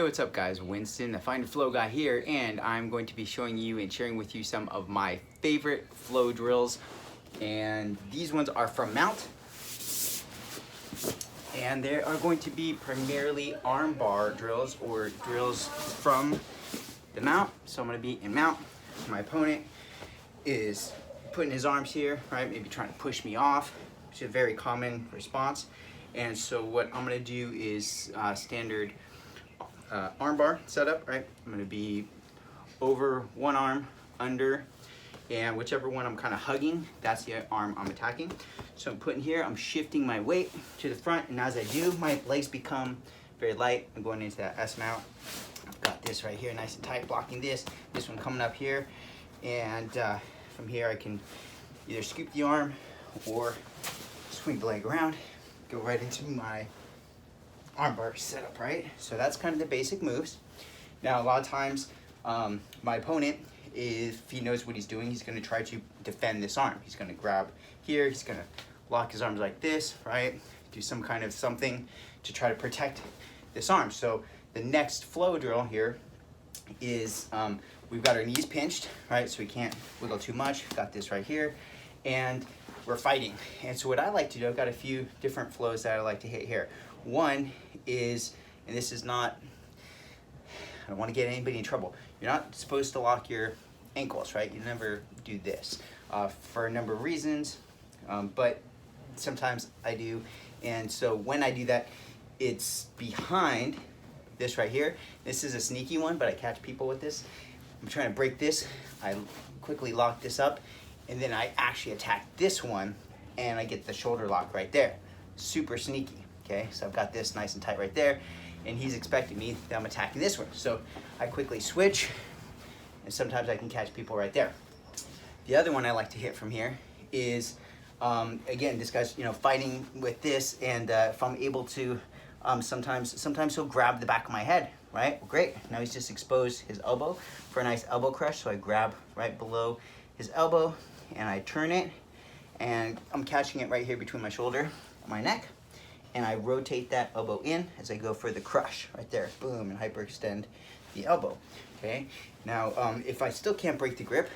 Hey, what's up guys? Winston, the Find Your Flow guy here, and I'm going to be showing you and sharing with you some of my favorite flow drills. And these ones are from Mount. And they are going to be primarily armbar drills or drills from the Mount. So I'm going to be in Mount. My opponent is putting his arms here, right? Maybe trying to push me off, which is a very common response. And so what I'm going to do is standard armbar setup, right? I'm gonna be over one arm, under, and whichever one I'm kind of hugging, that's the arm I'm attacking. So I'm putting here, I'm shifting my weight to the front, and as I do, my legs become very light. I'm going into that S mount. I've got this right here, nice and tight, blocking this one coming up here, and from here I can either scoop the arm or swing the leg around, go right into my armbar setup, right? So that's kind of the basic moves. Now, a lot of times, my opponent, if he knows what he's doing, he's going to try to defend this arm. He's going to grab here, he's going to lock his arms like this, right? Do some kind of something to try to protect this arm. So the next flow drill here is we've got our knees pinched, right? So we can't wiggle too much. Got this right here, and we're fighting. And so what I like to do, I've got a few different flows that I like to hit here. One is, and this is not, I don't want to get anybody in trouble. You're not supposed to lock your ankles, right? You never do this for a number of reasons, but sometimes I do. And so when I do that, it's behind this right here. This is a sneaky one, but I catch people with this. I'm trying to break this. I quickly lock this up, and then I actually attack this one, and I get the shoulder lock right there. Super sneaky. Okay, so I've got this nice and tight right there, and he's expecting me that I'm attacking this one. So I quickly switch, and sometimes I can catch people right there. The other one I like to hit from here is, again, this guy's fighting with this, and if I'm able to, sometimes he'll grab the back of my head, right? Well, great, now he's just exposed his elbow for a nice elbow crush, so I grab right below his elbow, and I turn it, and I'm catching it right here between my shoulder and my neck. And I rotate that elbow in as I go for the crush right there, boom, and hyperextend the elbow. Okay, now if I still can't break the grip,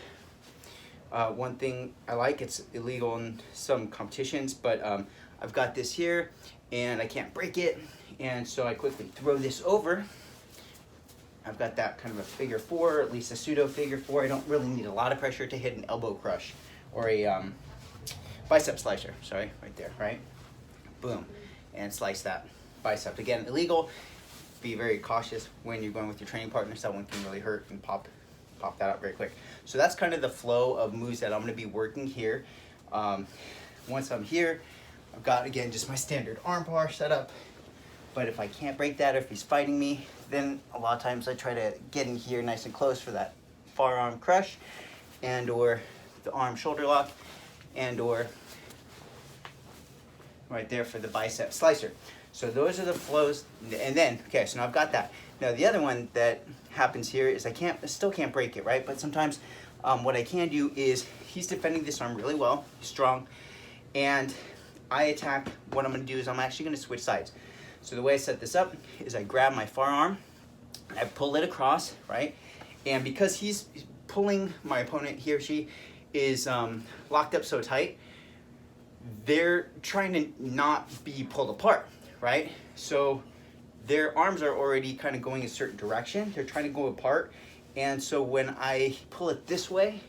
one thing I like, it's illegal in some competitions, but I've got this here and I can't break it, and so I quickly throw this over. I've got that kind of a figure four, or at least a pseudo figure four. I don't really need a lot of pressure to hit an elbow crush or a bicep slicer, sorry, right there, right? Boom. And slice that bicep. Again, illegal. Be very cautious when you're going with your training partners. That one can really hurt and pop that up very quick. So that's kind of the flow of moves that I'm going to be working here. Once I'm here, I've got, again, just my standard armbar setup. But if I can't break that, or if he's fighting me, then a lot of times I try to get in here nice and close for that far arm crush, and or the arm shoulder lock, and or right there for the bicep slicer. So those are the flows, and then, okay, so now I've got that. Now the other one that happens here is I still can't break it, right? But sometimes what I can do is, he's defending this arm really well, he's strong, and I attack. What I'm gonna do is I'm actually gonna switch sides. So the way I set this up is I grab my forearm, I pull it across, right? And because he's pulling my opponent, he or she is locked up so tight, they're trying to not be pulled apart, right? So their arms are already kind of going a certain direction. They're trying to go apart. And so when I pull it this way,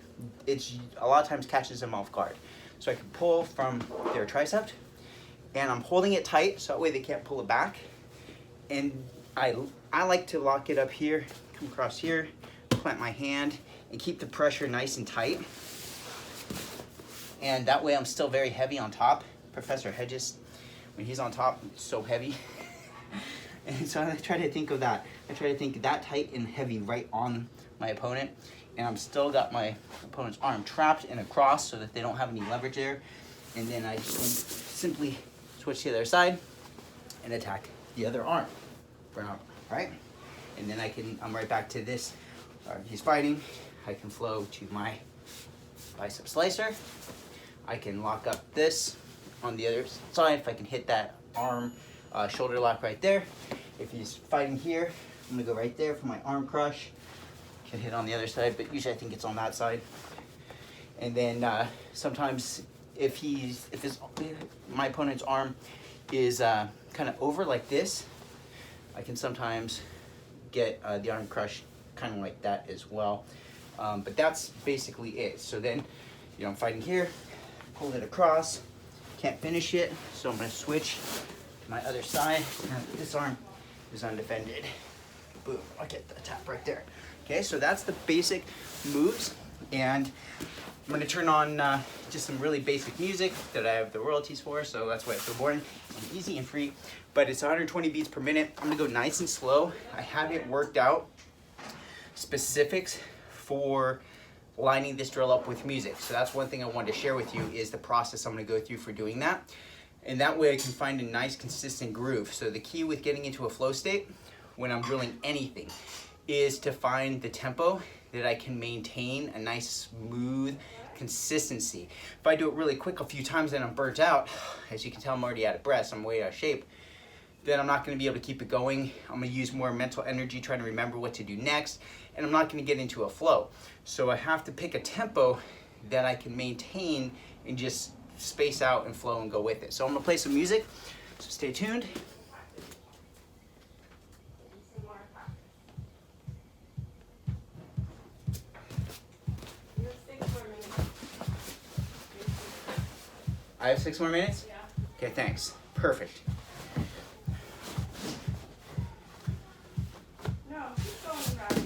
it's a lot of times catches them off guard. So I can pull from their tricep, and I'm holding it tight so that way they can't pull it back. And I like to lock it up here, come across here, plant my hand, and keep the pressure nice and tight. And that way I'm still very heavy on top. Professor Hedges, when he's on top, it's so heavy. And so I try to think of that. I try to think that tight and heavy right on my opponent. And I'm still got my opponent's arm trapped in a cross so that they don't have any leverage there. And then I simply switch to the other side and attack the other arm. Right? And then I'm right back to this. He's fighting. I can flow to my bicep slicer. I can lock up this on the other side if I can hit that arm shoulder lock right there. If he's fighting here, I'm gonna go right there for my arm crush. Can hit on the other side, but usually I think it's on that side. And then sometimes if my opponent's arm is kind of over like this, I can sometimes get the arm crush kind of like that as well. But that's basically it. So then, I'm fighting here, pull it across, can't finish it, so I'm gonna switch to my other side. This arm is undefended. Boom, I'll get the tap right there. Okay, so that's the basic moves, and I'm gonna turn on just some really basic music that I have the royalties for, so that's why it's so boring and easy and free. But it's 120 beats per minute. I'm gonna go nice and slow. I haven't worked out specifics for lining this drill up with music. So that's one thing I wanted to share with you is the process I'm gonna go through for doing that. And that way I can find a nice consistent groove. So the key with getting into a flow state when I'm drilling anything is to find the tempo that I can maintain a nice smooth consistency. If I do it really quick a few times and I'm burnt out, as you can tell I'm already out of breath, so I'm way out of shape, then I'm not gonna be able to keep it going. I'm gonna use more mental energy trying to remember what to do next, and I'm not gonna get into a flow. So I have to pick a tempo that I can maintain and just space out and flow and go with it. So I'm gonna play some music, so stay tuned. I have 6 more minutes? Yeah. Okay, thanks. Perfect. No, keep going, Robbie.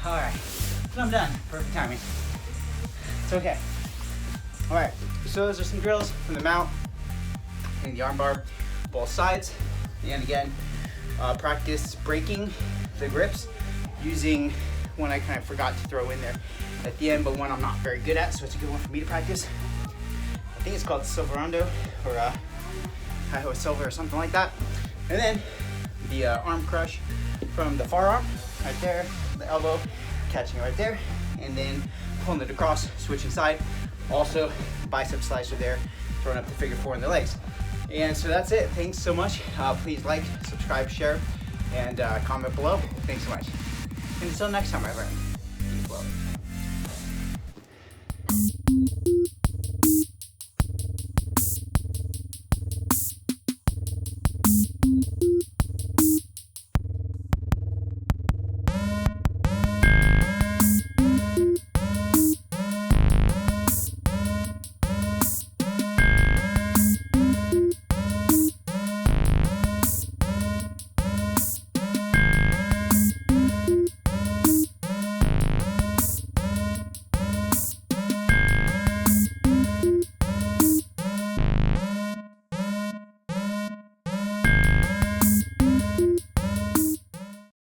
All right, so I'm done. Perfect timing. It's okay. All right, so those are some drills from the mount and the armbar, both sides. And again, practice breaking the grips using one I kind of forgot to throw in there at the end, but one I'm not very good at, so it's a good one for me to practice. I think it's called Silverado or Hi-Ho Silver or something like that. And then the arm crush from the far arm, right there, the elbow, catching it right there, and then pulling it across, switching side. Also, bicep slicer there, throwing up the figure four in the legs. And so that's it. Thanks so much. Please like, subscribe, share, and comment below. Thanks so much. And until next time, my friend.